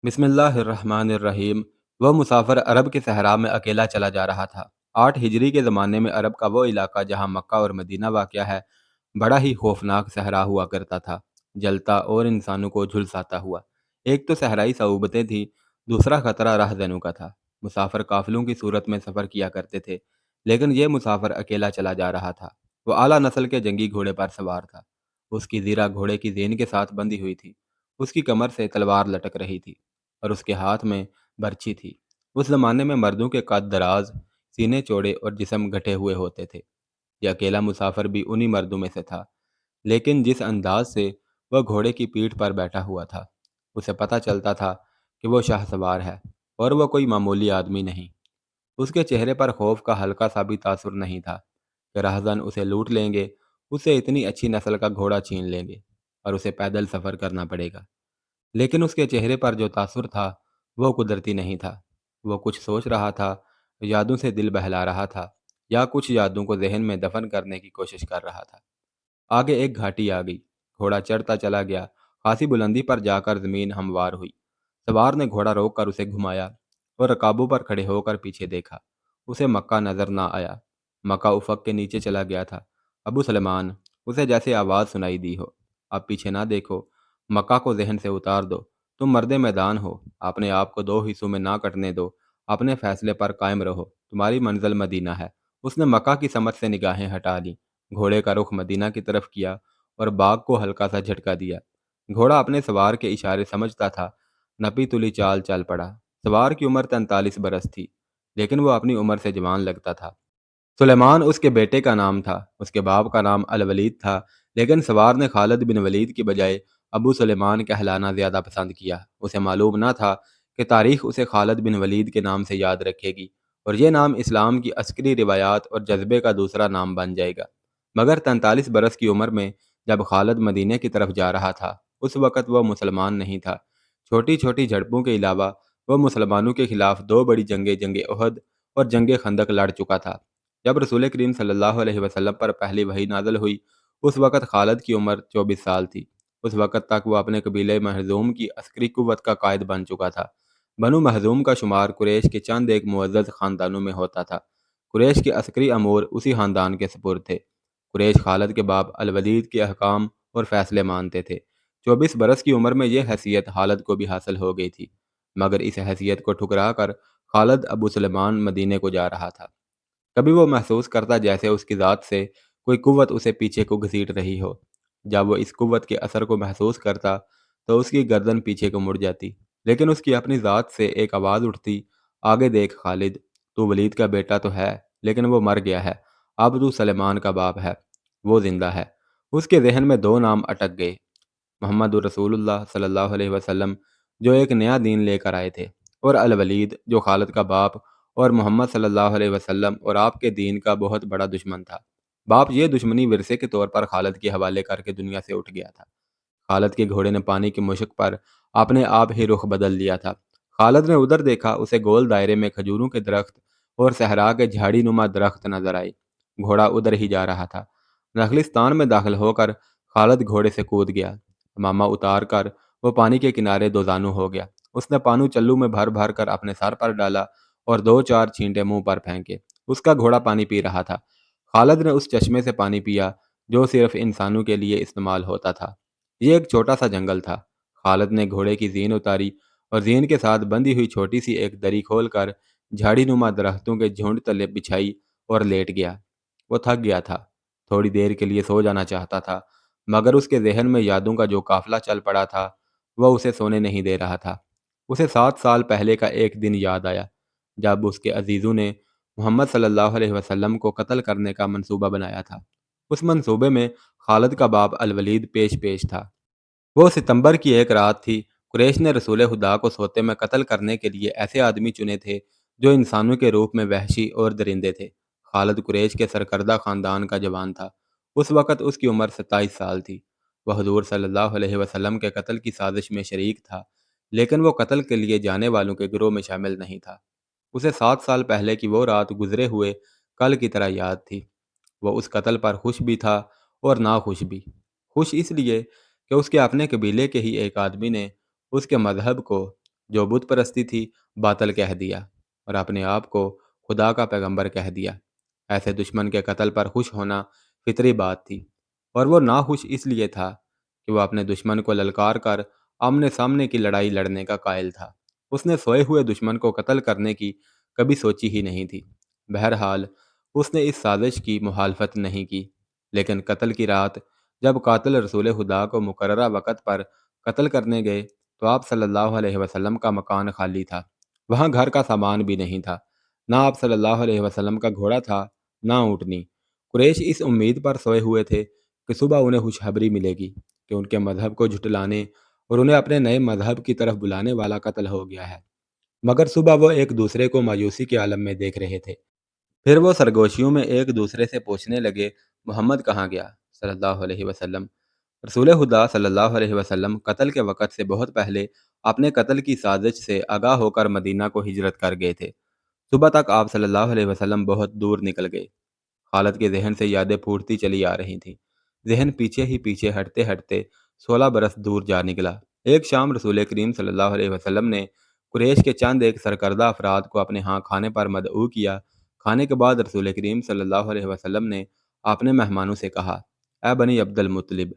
بسم اللہ الرحمن الرحیم۔ وہ مسافر عرب کے صحرا میں اکیلا چلا جا رہا تھا۔ 8 ہجری کے زمانے میں عرب کا وہ علاقہ جہاں مکہ اور مدینہ واقع ہے بڑا ہی خوفناک صحرا ہوا کرتا تھا، جلتا اور انسانوں کو جھلساتا ہوا۔ ایک تو صحرائی صعوبتیں تھیں، دوسرا خطرہ راہزنوں کا تھا۔ مسافر قافلوں کی صورت میں سفر کیا کرتے تھے، لیکن یہ مسافر اکیلا چلا جا رہا تھا۔ وہ اعلیٰ نسل کے جنگی گھوڑے پر سوار تھا۔ اس کی زیرہ گھوڑے کی زین کے ساتھ بندھی ہوئی تھی۔ اس کی کمر سے تلوار لٹک رہی تھی اور اس کے ہاتھ میں برچھی تھی۔ اس زمانے میں مردوں کے قد دراز، سینے چوڑے اور جسم گھٹے ہوئے ہوتے تھے۔ یہ اکیلا مسافر بھی انہی مردوں میں سے تھا، لیکن جس انداز سے وہ گھوڑے کی پیٹھ پر بیٹھا ہوا تھا، اسے پتہ چلتا تھا کہ وہ شاہ سوار ہے اور وہ کوئی معمولی آدمی نہیں۔ اس کے چہرے پر خوف کا ہلکا سا بھی تاثر نہیں تھا کہ راہزن اسے لوٹ لیں گے، اسے اتنی اچھی نسل کا گھوڑا چھین لیں گے اور اسے پیدل سفر کرنا پڑے گا۔ لیکن اس کے چہرے پر جو تاثر تھا وہ قدرتی نہیں تھا۔ وہ کچھ سوچ رہا تھا، یادوں سے دل بہلا رہا تھا، یا کچھ یادوں کو ذہن میں دفن کرنے کی کوشش کر رہا تھا۔ آگے ایک گھاٹی آ گئی۔ گھوڑا چڑھتا چلا گیا، خاصی بلندی پر جا کر زمین ہموار ہوئی۔ سوار نے گھوڑا روک کر اسے گھمایا اور رکابوں پر کھڑے ہو کر پیچھے دیکھا۔ اسے مکہ نظر نہ آیا۔ مکہ افق کے نیچے چلا گیا تھا۔ ابو سلیمان، اسے جیسے آواز سنائی دی ہو، اب پیچھے نہ دیکھو، مکہ کو ذہن سے اتار دو، تم مرد میدان ہو، اپنے آپ کو دو حصوں میں نہ کٹنے دو، اپنے فیصلے پر قائم رہو، تمہاری منزل مدینہ ہے۔ اس نے مکہ کی سمت سے نگاہیں ہٹا لیں، گھوڑے کا رخ مدینہ کی طرف کیا اور باغ کو ہلکا سا جھٹکا دیا۔ گھوڑا اپنے سوار کے اشارے سمجھتا تھا، نپی تلی چال چل پڑا۔ سوار کی عمر 43 برس تھی، لیکن وہ اپنی عمر سے جوان لگتا تھا۔ سلیمان اس کے بیٹے کا نام تھا، اس کے باپ کا نام الولید تھا، لیکن سوار نے خالد بن ولید کی بجائے ابو سلیمان کہلانا زیادہ پسند کیا۔ اسے معلوم نہ تھا کہ تاریخ اسے خالد بن ولید کے نام سے یاد رکھے گی اور یہ نام اسلام کی عسکری روایات اور جذبے کا دوسرا نام بن جائے گا۔ مگر 43 برس کی عمر میں جب خالد مدینہ کی طرف جا رہا تھا، اس وقت وہ مسلمان نہیں تھا۔ چھوٹی چھوٹی جھڑپوں کے علاوہ وہ مسلمانوں کے خلاف 2 بڑی جنگیں، جنگ احد اور جنگ خندق لڑ چکا تھا۔ جب رسول کریم صلی اللہ علیہ وسلم پر پہلی وحی نازل ہوئی، اس وقت خالد کی عمر 24 سال تھی۔ اس وقت تک وہ اپنے قبیلہ مخزوم کی عسکری قوت کا قائد بن چکا تھا۔ بنو مخزوم کا شمار قریش کے چند ایک معزز خاندانوں میں ہوتا تھا۔ قریش کے عسکری امور اسی خاندان کے سپرد تھے۔ قریش خالد کے باپ الولید کے احکام اور فیصلے مانتے تھے۔ 24 برس کی عمر میں یہ حیثیت خالد کو بھی حاصل ہو گئی تھی، مگر اس حیثیت کو ٹھکرا کر خالد ابو سلیمان مدینے کو جا رہا تھا۔ کبھی وہ محسوس کرتا جیسے اس کی ذات سے کوئی قوت اسے پیچھے کو گھسیٹ رہی ہو۔ جب وہ اس قوت کے اثر کو محسوس کرتا تو اس کی گردن پیچھے کو مڑ جاتی، لیکن اس کی اپنی ذات سے ایک آواز اٹھتی، آگے دیکھ خالد، تو ولید کا بیٹا تو ہے، لیکن وہ مر گیا ہے، اب تو سلیمان کا باپ ہے، وہ زندہ ہے۔ اس کے ذہن میں 2 نام اٹک گئے، محمد رسول اللہ صلی اللہ علیہ وسلم جو ایک نیا دین لے کر آئے تھے، اور الولید جو خالد کا باپ اور محمد صلی اللہ علیہ وسلم اور آپ کے دین کا بہت بڑا دشمن تھا۔ باپ یہ دشمنی ورثے کے طور پر خالد کے حوالے کر کے دنیا سے اٹھ گیا تھا۔ خالد کے گھوڑے نے پانی کی مشک پر اپنے آپ ہی رخ بدل لیا تھا۔ خالد نے ادھر دیکھا، اسے گول دائرے میں کھجوروں کے درخت اور صحرا کے جھاڑی نما درخت نظر آئے۔ گھوڑا ادھر ہی جا رہا تھا۔ نخلستان میں داخل ہو کر خالد گھوڑے سے کود گیا۔ امامہ اتار کر وہ پانی کے کنارے دوزانو ہو گیا۔ اس نے پانو چلو میں بھر بھر کر اپنے سر پر ڈالا اور 2 4 چھینٹے منہ پر پھینکے۔ اس کا گھوڑا پانی پی رہا تھا۔ خالد نے اس چشمے سے پانی پیا جو صرف انسانوں کے لیے استعمال ہوتا تھا۔ یہ ایک چھوٹا سا جنگل تھا۔ خالد نے گھوڑے کی زین اتاری اور زین کے ساتھ بندھی ہوئی چھوٹی سی ایک دری کھول کر جھاڑی نما درختوں کے جھنڈ تلے بچھائی اور لیٹ گیا۔ وہ تھک گیا تھا، تھوڑی دیر کے لیے سو جانا چاہتا تھا، مگر اس کے ذہن میں یادوں کا جو قافلہ چل پڑا تھا وہ اسے سونے نہیں دے رہا تھا۔ اسے 7 سال پہلے کا ایک دن یاد آیا جب اس کے عزیزوں نے محمد صلی اللہ علیہ وسلم کو قتل کرنے کا منصوبہ بنایا تھا۔ اس منصوبے میں خالد کا باپ الولید پیش پیش تھا۔ وہ ستمبر کی ایک رات تھی۔ قریش نے رسول خدا کو سوتے میں قتل کرنے کے لیے ایسے آدمی چنے تھے جو انسانوں کے روپ میں وحشی اور درندے تھے۔ خالد قریش کے سرکردہ خاندان کا جوان تھا۔ اس وقت اس کی عمر 27 سال تھی۔ وہ حضور صلی اللہ علیہ وسلم کے قتل کی سازش میں شریک تھا، لیکن وہ قتل کے لیے جانے والوں کے گروہ میں شامل نہیں تھا۔ اسے 7 سال پہلے کی وہ رات گزرے ہوئے کل کی طرح یاد تھی۔ وہ اس قتل پر خوش بھی تھا اور ناخوش بھی۔ خوش اس لیے کہ اس کے اپنے قبیلے کے ہی ایک آدمی نے اس کے مذہب کو جو بت پرستی تھی باطل کہہ دیا اور اپنے آپ کو خدا کا پیغمبر کہہ دیا۔ ایسے دشمن کے قتل پر خوش ہونا فطری بات تھی، اور وہ ناخوش اس لیے تھا کہ وہ اپنے دشمن کو للکار کر آمنے سامنے کی لڑائی لڑنے کا قائل تھا۔ اس نے سوئے ہوئے دشمن کو قتل کرنے کی کبھی سوچی ہی نہیں تھی۔ بہرحال اس نے اس سازش کی مخالفت نہیں کی، لیکن قتل کی رات جب قاتل رسول خدا کو مقررہ وقت پر قتل کرنے گئے تو آپ صلی اللہ علیہ وسلم کا مکان خالی تھا۔ وہاں گھر کا سامان بھی نہیں تھا، نہ آپ صلی اللہ علیہ وسلم کا گھوڑا تھا، نہ اونٹنی۔ قریش اس امید پر سوئے ہوئے تھے کہ صبح انہیں خوشخبری ملے گی کہ ان کے مذہب کو جھٹلانے اور انہیں اپنے نئے مذہب کی طرف بلانے والا قتل ہو گیا ہے، مگر صبح وہ ایک دوسرے کو مایوسی کے عالم میں دیکھ رہے تھے۔ پھر وہ سرگوشیوں میں ایک دوسرے سے پوچھنے لگے، محمد کہاں گیا صلی اللہ علیہ وسلم؟ رسول خدا صلی اللہ علیہ وسلم قتل کے وقت سے بہت پہلے اپنے قتل کی سازش سے آگاہ ہو کر مدینہ کو ہجرت کر گئے تھے۔ صبح تک آپ صلی اللہ علیہ وسلم بہت دور نکل گئے۔ خالد کے ذہن سے یادیں پھوٹتی چلی آ رہی تھیں۔ ذہن پیچھے ہی پیچھے ہٹتے ہٹتے 16 برس دور جا نکلا۔ ایک شام رسول کریم صلی اللہ علیہ وسلم نے قریش کے چند ایک سرکردہ افراد کو اپنے ہاں کھانے پر مدعو کیا۔ کھانے کے بعد رسول کریم صلی اللہ علیہ وسلم نے اپنے مہمانوں سے کہا، اے بنی عبد المطلب،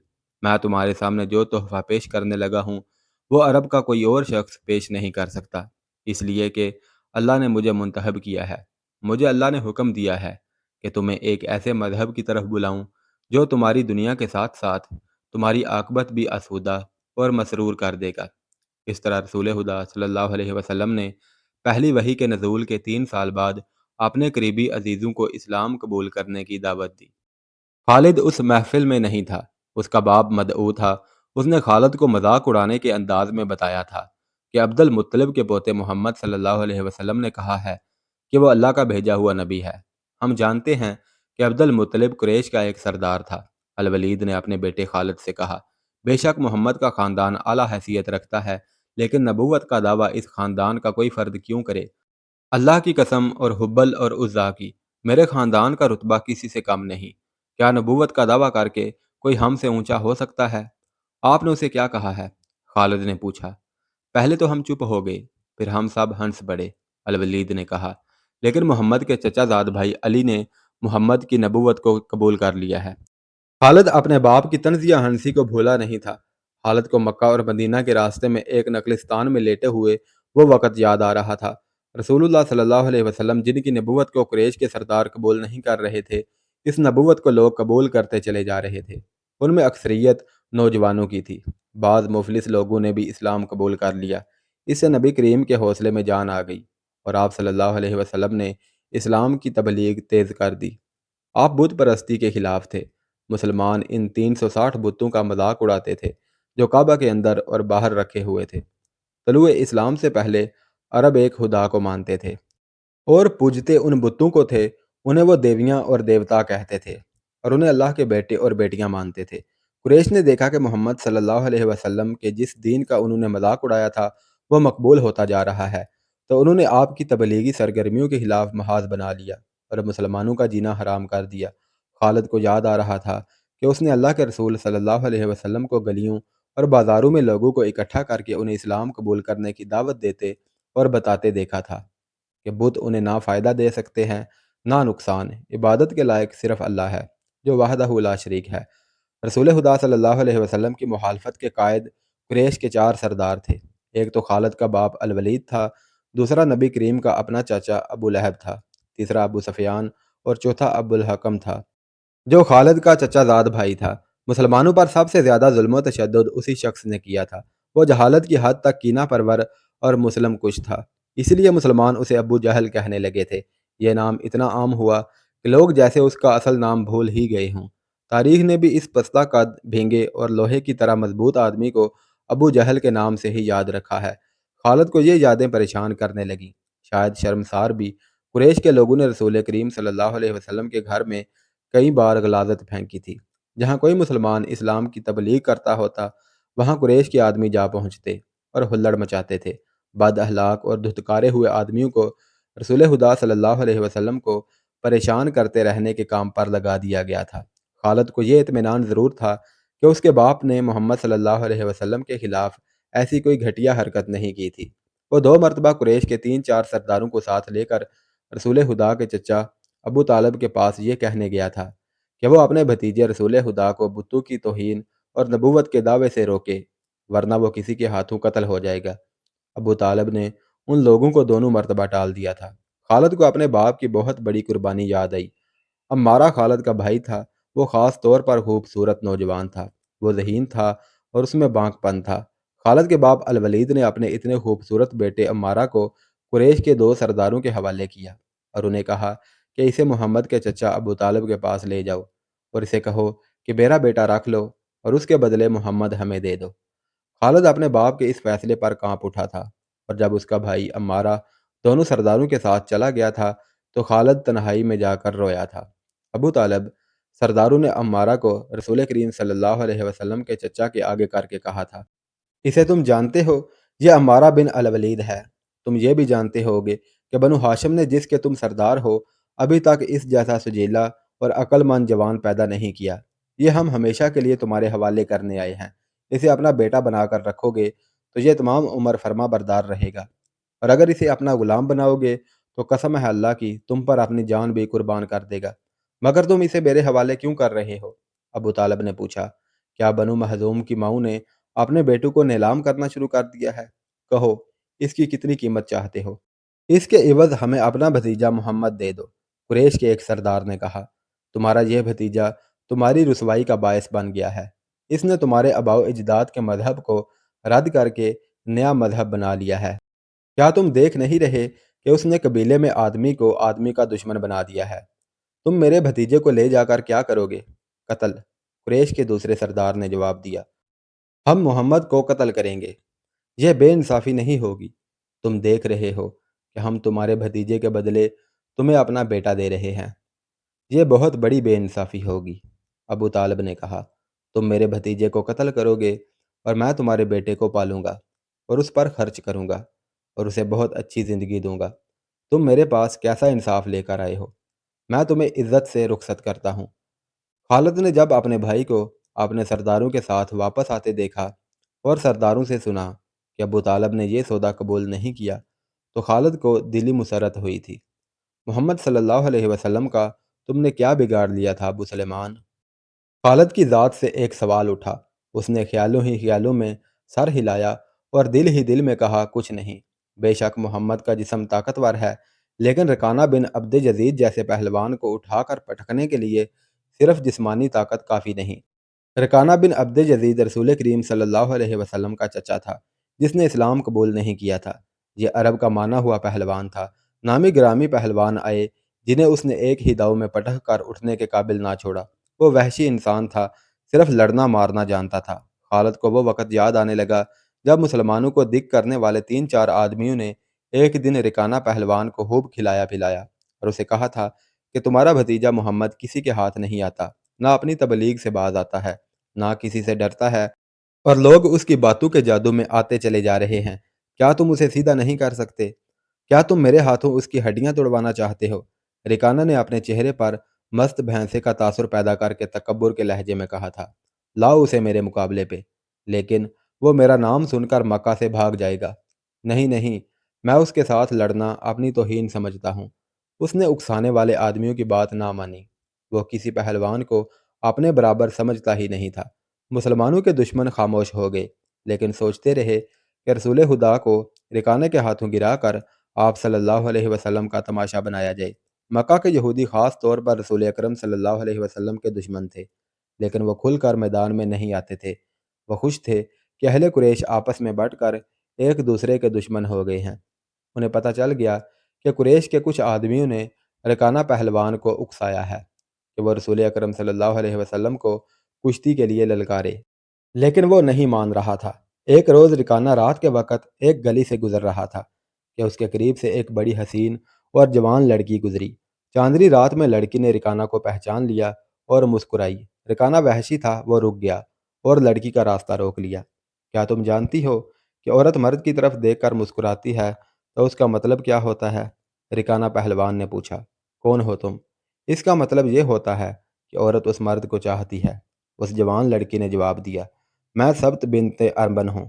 میں تمہارے سامنے جو تحفہ پیش کرنے لگا ہوں وہ عرب کا کوئی اور شخص پیش نہیں کر سکتا، اس لیے کہ اللہ نے مجھے منتخب کیا ہے۔ مجھے اللہ نے حکم دیا ہے کہ تمہیں ایک ایسے مذہب کی طرف بلاؤں جو تمہاری دنیا کے ساتھ ساتھ تمہاری عاقبت بھی آسودہ اور مسرور کر دے گا۔ اس طرح رسول خدا صلی اللہ علیہ وسلم نے پہلی وحی کے نزول کے 3 سال بعد اپنے قریبی عزیزوں کو اسلام قبول کرنے کی دعوت دی۔ خالد اس محفل میں نہیں تھا، اس کا باپ مدعو تھا۔ اس نے خالد کو مذاق اڑانے کے انداز میں بتایا تھا کہ عبد المطلب کے پوتے محمد صلی اللہ علیہ وسلم نے کہا ہے کہ وہ اللہ کا بھیجا ہوا نبی ہے۔ ہم جانتے ہیں کہ عبد المطلب قریش کا ایک سردار تھا۔ الولید نے اپنے بیٹے خالد سے کہا، بے شک محمد کا خاندان اعلیٰ حیثیت رکھتا ہے، لیکن نبوت کا دعویٰ اس خاندان کا کوئی فرد کیوں کرے؟ اللہ کی قسم اور حبل اور عزا کی، میرے خاندان کا رتبہ کسی سے کم نہیں۔ کیا نبوت کا دعویٰ کر کے کوئی ہم سے اونچا ہو سکتا ہے؟ آپ نے اسے کیا کہا ہے؟ خالد نے پوچھا۔ پہلے تو ہم چپ ہو گئے، پھر ہم سب ہنس پڑے، الولید نے کہا، لیکن محمد کے چچا زاد بھائی علی نے محمد کی نبوت کو قبول کر لیا ہے۔ خالد اپنے باپ کی طنزیہ ہنسی کو بھولا نہیں تھا۔ خالد کو مکہ اور مدینہ کے راستے میں ایک نخلستان میں لیٹے ہوئے وہ وقت یاد آ رہا تھا۔ رسول اللہ صلی اللہ علیہ وسلم جن کی نبوت کو قریش کے سردار قبول نہیں کر رہے تھے، اس نبوت کو لوگ قبول کرتے چلے جا رہے تھے۔ ان میں اکثریت نوجوانوں کی تھی۔ بعض مفلس لوگوں نے بھی اسلام قبول کر لیا۔ اس سے نبی کریم کے حوصلے میں جان آ گئی اور آپ صلی اللہ علیہ وسلم نے اسلام کی تبلیغ تیز کر دی۔ آپ بت پرستی کے خلاف تھے۔ مسلمان ان 360 بتوں کا مذاق اڑاتے تھے جو کعبہ کے اندر اور باہر رکھے ہوئے تھے۔ طلوع اسلام سے پہلے عرب ایک خدا کو مانتے تھے اور پوجتے ان بتوں کو تھے۔ انہیں وہ دیویاں اور دیوتا کہتے تھے اور انہیں اللہ کے بیٹے اور بیٹیاں مانتے تھے۔ قریش نے دیکھا کہ محمد صلی اللہ علیہ وسلم کے جس دین کا انہوں نے مذاق اڑایا تھا وہ مقبول ہوتا جا رہا ہے، تو انہوں نے آپ کی تبلیغی سرگرمیوں کے خلاف محاذ بنا لیا اور مسلمانوں کا جینا حرام کر دیا۔ خالد کو یاد آ رہا تھا کہ اس نے اللہ کے رسول صلی اللہ علیہ وسلم کو گلیوں اور بازاروں میں لوگوں کو اکٹھا کر کے انہیں اسلام قبول کرنے کی دعوت دیتے اور بتاتے دیکھا تھا کہ بت انہیں نہ فائدہ دے سکتے ہیں نہ نقصان۔ عبادت کے لائق صرف اللہ ہے جو وحدہ لا شریک ہے۔ رسول خدا صلی اللہ علیہ وسلم کی مخالفت کے قائد قریش کے 4 سردار تھے۔ ایک تو خالد کا باپ الولید تھا، دوسرا نبی کریم کا اپنا چاچا ابو لہب تھا، تیسرا ابو سفیان اور چوتھا ابو الحکم تھا جو خالد کا چچا زاد بھائی تھا۔ مسلمانوں پر سب سے زیادہ ظلم و تشدد اسی شخص نے کیا تھا۔ وہ جہالت کی حد تک کینہ پرور اور مسلم کش تھا، اس لیے مسلمان اسے ابو جہل کہنے لگے تھے۔ یہ نام اتنا عام ہوا کہ لوگ جیسے اس کا اصل نام بھول ہی گئے ہوں۔ تاریخ نے بھی اس پستہ قد، بھینگے اور لوہے کی طرح مضبوط آدمی کو ابو جہل کے نام سے ہی یاد رکھا ہے۔ خالد کو یہ یادیں پریشان کرنے لگیں، شاید شرمسار بھی۔ قریش کے لوگوں نے رسول کریم صلی اللہ علیہ وسلم کے گھر میں کئی بار غلاظت پھینکی تھی۔ جہاں کوئی مسلمان اسلام کی تبلیغ کرتا ہوتا وہاں قریش کے آدمی جا پہنچتے اور ہلڑ مچاتے تھے۔ بد اخلاق اور دھتکارے ہوئے آدمیوں کو رسول خدا صلی اللہ علیہ وسلم کو پریشان کرتے رہنے کے کام پر لگا دیا گیا تھا۔ خالد کو یہ اطمینان ضرور تھا کہ اس کے باپ نے محمد صلی اللہ علیہ وسلم کے خلاف ایسی کوئی گھٹیا حرکت نہیں کی تھی۔ وہ دو مرتبہ قریش کے 3-4 سرداروں کو ساتھ لے کر رسول خدا کے چچا ابو طالب کے پاس یہ کہنے گیا تھا کہ وہ اپنے بھتیجے رسول خدا کو بتوں کی توہین اور نبوت کے دعوے سے روکے، ورنہ وہ کسی کے ہاتھوں قتل ہو جائے گا۔ ابو طالب نے ان لوگوں کو دونوں مرتبہ ٹال دیا تھا۔ خالد کو اپنے باپ کی بہت بڑی قربانی یاد آئی۔ عمارہ خالد کا بھائی تھا۔ وہ خاص طور پر خوبصورت نوجوان تھا۔ وہ ذہین تھا اور اس میں بانک پن تھا۔ خالد کے باپ الولید نے اپنے اتنے خوبصورت بیٹے عمارہ کو قریش کے دو سرداروں کے حوالے کیا اور انہیں کہا کہ اسے محمد کے چچا ابو طالب کے پاس لے جاؤ اور اسے کہو کہ میرا بیٹا رکھ لو اور اس کے بدلے محمد ہمیں دے دو۔ خالد اپنے باپ کے اس فیصلے پر کانپ اٹھا تھا، اور جب اس کا بھائی عمارہ دونوں سرداروں کے ساتھ چلا گیا تھا تو خالد تنہائی میں جا کر رویا تھا۔ ابو طالب سرداروں نے عمارہ کو رسول کریم صلی اللہ علیہ وسلم کے چچا کے آگے کر کے کہا تھا، اسے تم جانتے ہو، یہ عمارہ بن الولید ہے۔ تم یہ بھی جانتے ہوگے کہ بنو ہاشم نے جس کے تم سردار ہو ابھی تک اس جیسا سجیلا اور عقل مند جوان پیدا نہیں کیا۔ یہ ہم ہمیشہ کے لیے تمہارے حوالے کرنے آئے ہیں۔ اسے اپنا بیٹا بنا کر رکھو گے تو یہ تمام عمر فرما بردار رہے گا، اور اگر اسے اپنا غلام بناؤ گے تو قسم ہے اللہ کی تم پر اپنی جان بھی قربان کر دے گا۔ مگر تم اسے میرے حوالے کیوں کر رہے ہو؟ ابو طالب نے پوچھا، کیا بنو مخزوم کی ماؤں نے اپنے بیٹوں کو نیلام کرنا شروع کر دیا ہے؟ کہو اس کی کتنی قیمت چاہتے ہو؟ اس کے عوض ہمیں اپنا بھتیجا محمد دے دو۔ قریش کے ایک سردار نے کہا، تمہارا یہ بھتیجا تمہاری رسوائی کا باعث بن گیا ہے۔ اس نے تمہارے آباء و اجداد کے مذہب کو رد کر کے نیا مذہب بنا لیا ہے۔ کیا تم دیکھ نہیں رہے کہ اس نے قبیلے میں آدمی کو آدمی کا دشمن بنا دیا ہے؟ تم میرے بھتیجے کو لے جا کر کیا کرو گے؟ قتل۔ قریش کے دوسرے سردار نے جواب دیا، ہم محمد کو قتل کریں گے۔ یہ بے انصافی نہیں ہوگی۔ تم دیکھ رہے ہو کہ ہم تمہارے بھتیجے کے بدلے تمہیں اپنا بیٹا دے رہے ہیں۔ یہ بہت بڑی بے انصافی ہوگی۔ ابو طالب نے کہا، تم میرے بھتیجے کو قتل کرو گے اور میں تمہارے بیٹے کو پالوں گا اور اس پر خرچ کروں گا اور اسے بہت اچھی زندگی دوں گا۔ تم میرے پاس کیسا انصاف لے کر آئے ہو؟ میں تمہیں عزت سے رخصت کرتا ہوں۔ خالد نے جب اپنے بھائی کو اپنے سرداروں کے ساتھ واپس آتے دیکھا اور سرداروں سے سنا کہ ابو طالب نے یہ سودا قبول نہیں کیا تو خالد کو دلی مسرت ہوئی تھی۔ محمد صلی اللہ علیہ وسلم کا تم نے کیا بگاڑ لیا تھا ابو سلیمان؟ خالد کی ذات سے ایک سوال اٹھا۔ اس نے خیالوں ہی خیالوں میں سر ہلایا اور دل ہی دل میں کہا، کچھ نہیں۔ بے شک محمد کا جسم طاقتور ہے، لیکن رکانہ بن عبد یزید جیسے پہلوان کو اٹھا کر پٹکنے کے لیے صرف جسمانی طاقت کافی نہیں۔ رکانہ بن عبد یزید رسول کریم صلی اللہ علیہ وسلم کا چچا تھا، جس نے اسلام قبول نہیں کیا تھا۔ یہ عرب کا مانا ہوا پہلوان تھا۔ نامی گرامی پہلوان آئے جنہیں اس نے ایک ہی داؤ میں پٹک کر اٹھنے کے قابل نہ چھوڑا۔ وہ وحشی انسان تھا، صرف لڑنا مارنا جانتا تھا۔ خالد کو وہ وقت یاد آنے لگا جب مسلمانوں کو دکھ کرنے والے 3-4 آدمیوں نے ایک دن رکانہ پہلوان کو خوب کھلایا پلایا اور اسے کہا تھا کہ تمہارا بھتیجا محمد کسی کے ہاتھ نہیں آتا، نہ اپنی تبلیغ سے باز آتا ہے، نہ کسی سے ڈرتا ہے، اور لوگ اس کی باتوں کے جادو میں آتے چلے جا رہے ہیں۔ کیا تم اسے سیدھا نہیں کر سکتے؟ کیا تم میرے ہاتھوں اس کی ہڈیاں توڑوانا چاہتے ہو؟ رکانہ نے اپنے چہرے پر مست بھینسے کا تاثر پیدا کر کے تکبر کے لہجے میں کہا تھا، لاؤ اسے میرے مقابلے پہ، لیکن وہ میرا نام سن کر مکہ سے بھاگ جائے گا۔ نہیں نہیں، میں اس کے ساتھ لڑنا اپنی توہین سمجھتا ہوں۔ اس نے اکسانے والے آدمیوں کی بات نہ مانی۔ وہ کسی پہلوان کو اپنے برابر سمجھتا ہی نہیں تھا۔ مسلمانوں کے دشمن خاموش ہو گئے، لیکن سوچتے رہے کہ رسول خدا کو رکانہ کے ہاتھوں گرا کر آپ صلی اللہ علیہ وسلم کا تماشا بنایا جائے۔ مکہ کے یہودی خاص طور پر رسول اکرم صلی اللہ علیہ وسلم کے دشمن تھے، لیکن وہ کھل کر میدان میں نہیں آتے تھے۔ وہ خوش تھے کہ اہل قریش آپس میں بٹ کر ایک دوسرے کے دشمن ہو گئے ہیں۔ انہیں پتہ چل گیا کہ قریش کے کچھ آدمیوں نے رکانہ پہلوان کو اکسایا ہے کہ وہ رسول اکرم صلی اللہ علیہ وسلم کو کشتی کے لیے للکارے، لیکن وہ نہیں مان رہا تھا۔ ایک روز رکانہ رات کے وقت ایک گلی سے گزر رہا تھا کہ اس کے قریب سے ایک بڑی حسین اور جوان لڑکی گزری۔ چاندنی رات میں لڑکی نے رکانہ کو پہچان لیا اور مسکرائی۔ رکانہ وحشی تھا، وہ رک گیا اور لڑکی کا راستہ روک لیا۔ کیا تم جانتی ہو کہ عورت مرد کی طرف دیکھ کر مسکراتی ہے تو اس کا مطلب کیا ہوتا ہے؟ رکانہ پہلوان نے پوچھا، کون ہو تم؟ اس کا مطلب یہ ہوتا ہے کہ عورت اس مرد کو چاہتی ہے۔ اس جوان لڑکی نے جواب دیا، میں سبت بنت اربن ہوں۔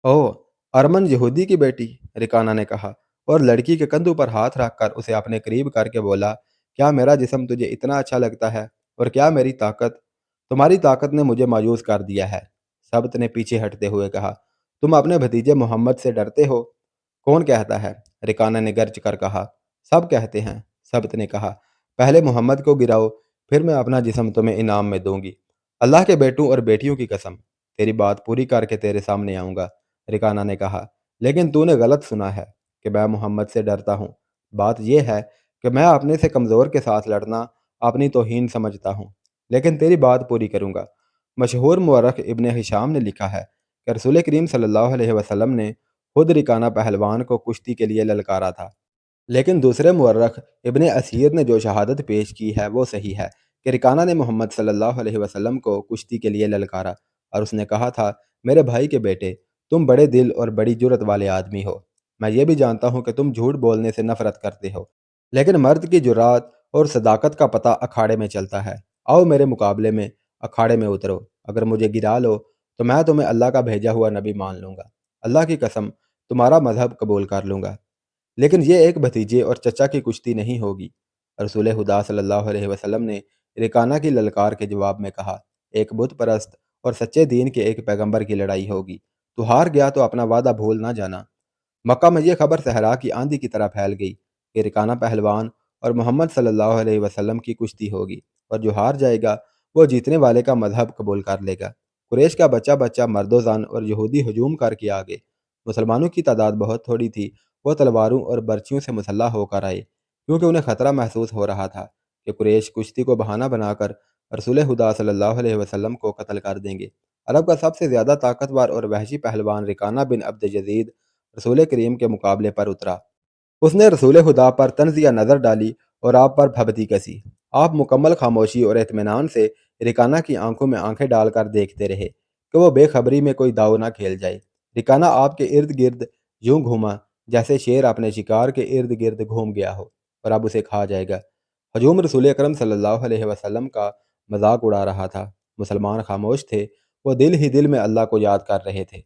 او، ارمن یہودی کی بیٹی؟ ریکانا نے کہا، اور لڑکی کے کندھوں پر ہاتھ رکھ کر اسے اپنے قریب کر کے بولا، کیا میرا جسم تجھے اتنا اچھا لگتا ہے؟ اور کیا میری طاقت؟ تمہاری طاقت نے مجھے مایوس کر دیا ہے۔ سبت نے پیچھے ہٹتے ہوئے کہا، تم اپنے بھتیجے محمد سے ڈرتے ہو؟ کون کہتا ہے؟ ریکانا نے گرج کر کہا، سب کہتے ہیں۔ سبت نے کہا، پہلے محمد کو گراؤ، پھر میں اپنا جسم تمہیں انعام میں دوں گی۔ اللہ کے بیٹوں اور بیٹیوں کی قسم، تیری بات پوری کر کے تیرے سامنے آؤں گا۔ ریکانا نے کہا، لیکن تو نے غلط سنا ہے کہ میں محمد سے ڈرتا ہوں۔ بات یہ ہے کہ میں اپنے سے کمزور کے ساتھ لڑنا اپنی توہین سمجھتا ہوں، لیکن تیری بات پوری کروں گا۔ مشہور مورخ ابن ہشام نے لکھا ہے کہ رسول کریم صلی اللہ علیہ وسلم نے خود ریکانہ پہلوان کو کشتی کے لیے للکارا تھا، لیکن دوسرے مورخ ابن اسیر نے جو شہادت پیش کی ہے وہ صحیح ہے کہ ریکانہ نے محمد صلی اللہ علیہ وسلم کو کشتی کے لیے للکارا، اور اس نے کہا تھا، میرے بھائی کے بیٹے، تم بڑے دل اور بڑی جرت والے آدمی ہو۔ میں یہ بھی جانتا ہوں کہ تم جھوٹ بولنے سے نفرت کرتے ہو، لیکن مرد کی جرات اور صداقت کا پتہ اکھاڑے میں چلتا ہے۔ آؤ میرے مقابلے میں اکھاڑے میں اترو، اگر مجھے گرا لو تو میں تمہیں اللہ کا بھیجا ہوا نبی مان لوں گا، اللہ کی قسم تمہارا مذہب قبول کر لوں گا۔ لیکن یہ ایک بھتیجے اور چچا کی کشتی نہیں ہوگی۔ رسول خدا صلی اللہ علیہ وسلم نے ریکانہ کی للکار کے جواب میں کہا، ایک بت پرست اور سچے دین کے ایک پیغمبر کی لڑائی ہوگی، تو ہار گیا تو اپنا وعدہ بھول نہ جانا۔ مکہ میں یہ خبر صحرا کی آندھی کی طرح پھیل گئی کہ ریکانہ پہلوان اور محمد صلی اللہ علیہ وسلم کی کشتی ہوگی، اور جو ہار جائے گا وہ جیتنے والے کا مذہب قبول کر لے گا۔ قریش کا بچہ بچہ مرد و زن اور یہودی ہجوم کر کے آگے۔ مسلمانوں کی تعداد بہت تھوڑی تھی، وہ تلواروں اور برچیوں سے مسلح ہو کر آئے، کیونکہ انہیں خطرہ محسوس ہو رہا تھا کہ قریش کشتی کو بہانہ بنا کر رسول خدا صلی اللہ علیہ وسلم کو قتل کر دیں گے۔ عرب کا سب سے زیادہ طاقتور اور وحشی پہلوان ریکانہ بن عبد یزید رسول کریم کے مقابلے پر اترا۔ اس نے رسول خدا پر طنزیہ نظر ڈالی اور آپ پر بھبتی کسی۔ آپ مکمل خاموشی اور اطمینان سے ریکانہ کی آنکھوں میں آنکھیں ڈال کر دیکھتے رہے کہ وہ بے خبری میں کوئی داؤ نہ کھیل جائے۔ ریکانہ آپ کے ارد گرد یوں گھوما جیسے شیر اپنے شکار کے ارد گرد گھوم گیا ہو اور اب اسے کھا جائے گا۔ ہجوم رسول اکرم صلی اللہ علیہ وسلم کا مذاق اڑا رہا تھا۔ مسلمان خاموش تھے، وہ دل ہی دل میں اللہ کو یاد کر رہے تھے۔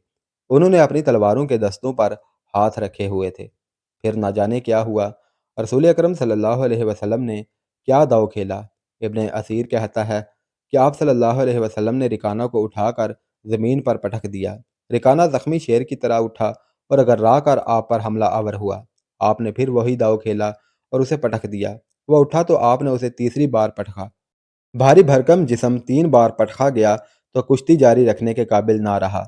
انہوں نے اپنی تلواروں کے دستوں پر ہاتھ رکھے ہوئے تھے۔ پھر نہ جانے کیا ہوا، رسول اکرم صلی اللہ علیہ وسلم نے کیا داؤ کھیلا۔ ابن اسیر کہتا ہے کہ آپ صلی اللہ علیہ وسلم نے ریکانہ کو اٹھا کر زمین پر پٹک دیا۔ ریکانہ زخمی شیر کی طرح اٹھا اور اگرا کر آپ پر حملہ آور ہوا۔ آپ نے پھر وہی داؤ کھیلا اور اسے پٹک دیا۔ وہ اٹھا تو آپ نے اسے تیسری بار پٹکا۔ بھاری بھرکم جسم 3 بار پٹکا گیا تو کشتی جاری رکھنے کے قابل نہ رہا۔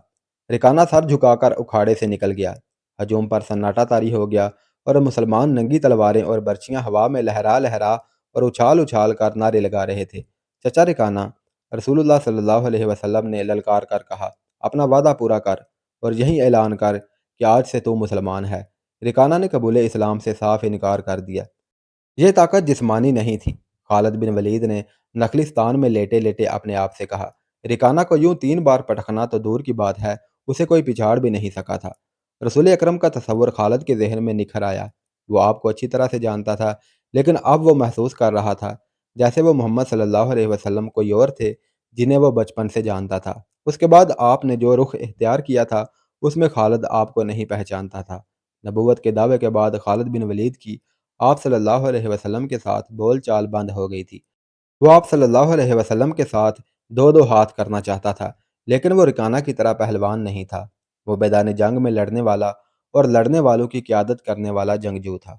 ریکانہ سر جھکا کر اکھاڑے سے نکل گیا۔ ہجوم پر سناٹا طاری ہو گیا اور مسلمان ننگی تلواریں اور برچیاں ہوا میں لہرا لہرا اور اچھال اچھال کر نعرے لگا رہے تھے، چچا ریکانہ، رسول اللہ صلی اللہ علیہ وسلم نے للکار کر کہا، اپنا وعدہ پورا کر اور یہی اعلان کر کہ آج سے تو مسلمان ہے۔ ریکانہ نے قبول اسلام سے صاف انکار کر دیا۔ یہ طاقت جسمانی نہیں تھی۔ خالد بن ولید نے نخلستان میں لیٹے لیٹے اپنے آپ سے کہا، ریکانہ کو یوں 3 بار پٹکنا تو دور کی بات ہے، اسے کوئی پچھاڑ بھی نہیں سکا تھا۔ رسول اکرم کا تصور خالد کے ذہن میں نکھر آیا۔ وہ آپ کو اچھی طرح سے جانتا تھا، لیکن اب وہ محسوس کر رہا تھا جیسے وہ محمد صلی اللہ علیہ وسلم کوئی اور تھے جنہیں وہ بچپن سے جانتا تھا۔ اس کے بعد آپ نے جو رخ اختیار کیا تھا اس میں خالد آپ کو نہیں پہچانتا تھا۔ نبوت کے دعوے کے بعد خالد بن ولید کی آپ صلی اللہ علیہ وسلم کے ساتھ بول چال بند ہو گئی تھی۔ وہ آپ صلی اللہ علیہ وسلم کے ساتھ دو دو ہاتھ کرنا چاہتا تھا، لیکن وہ ریکانہ کی طرح پہلوان نہیں تھا۔ وہ میدان جنگ میں لڑنے والا اور لڑنے والوں کی قیادت کرنے والا جنگجو تھا۔